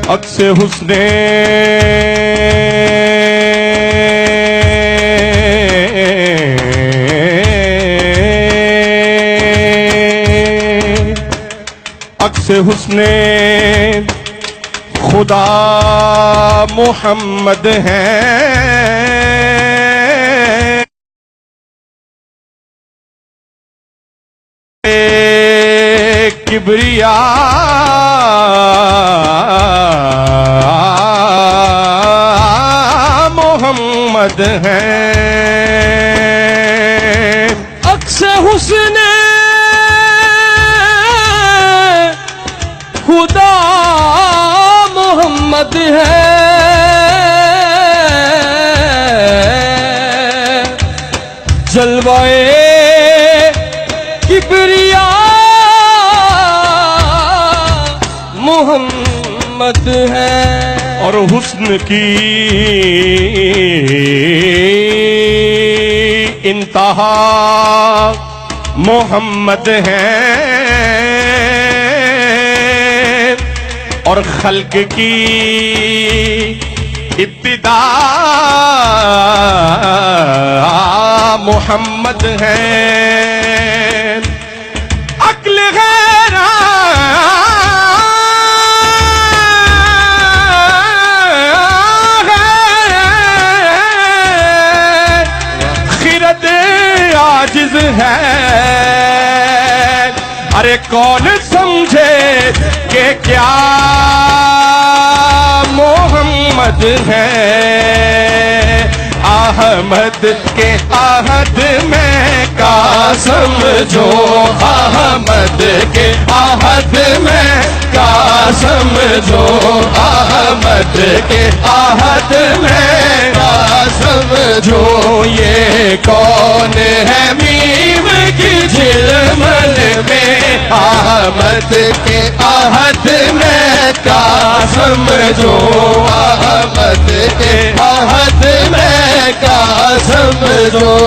عکس حسن عکس حسن خدا محمد ہیں، کبریا محمد ہیں۔ عکس حسن خدا محمد ہے، جلوائے کبریا محمد ہے۔ اور حسن کی انتہا محمد ہیں، اور خلق کی ابتدا محمد ہیں۔ عقل غیر خرد عاجز ہے، ارے کون سمجھے کہ کیا محمد ہے۔ احمد کے عہد میں کا سمجھو، احمد کے عہد میں کا سمجھو، احمد کے عہد میں کا سمجھو۔ یہ کون ہے میم کی جھلمل میں، احمد کے عہد میں کا سمجھو، احمد کے عہد میں کا سمجھو۔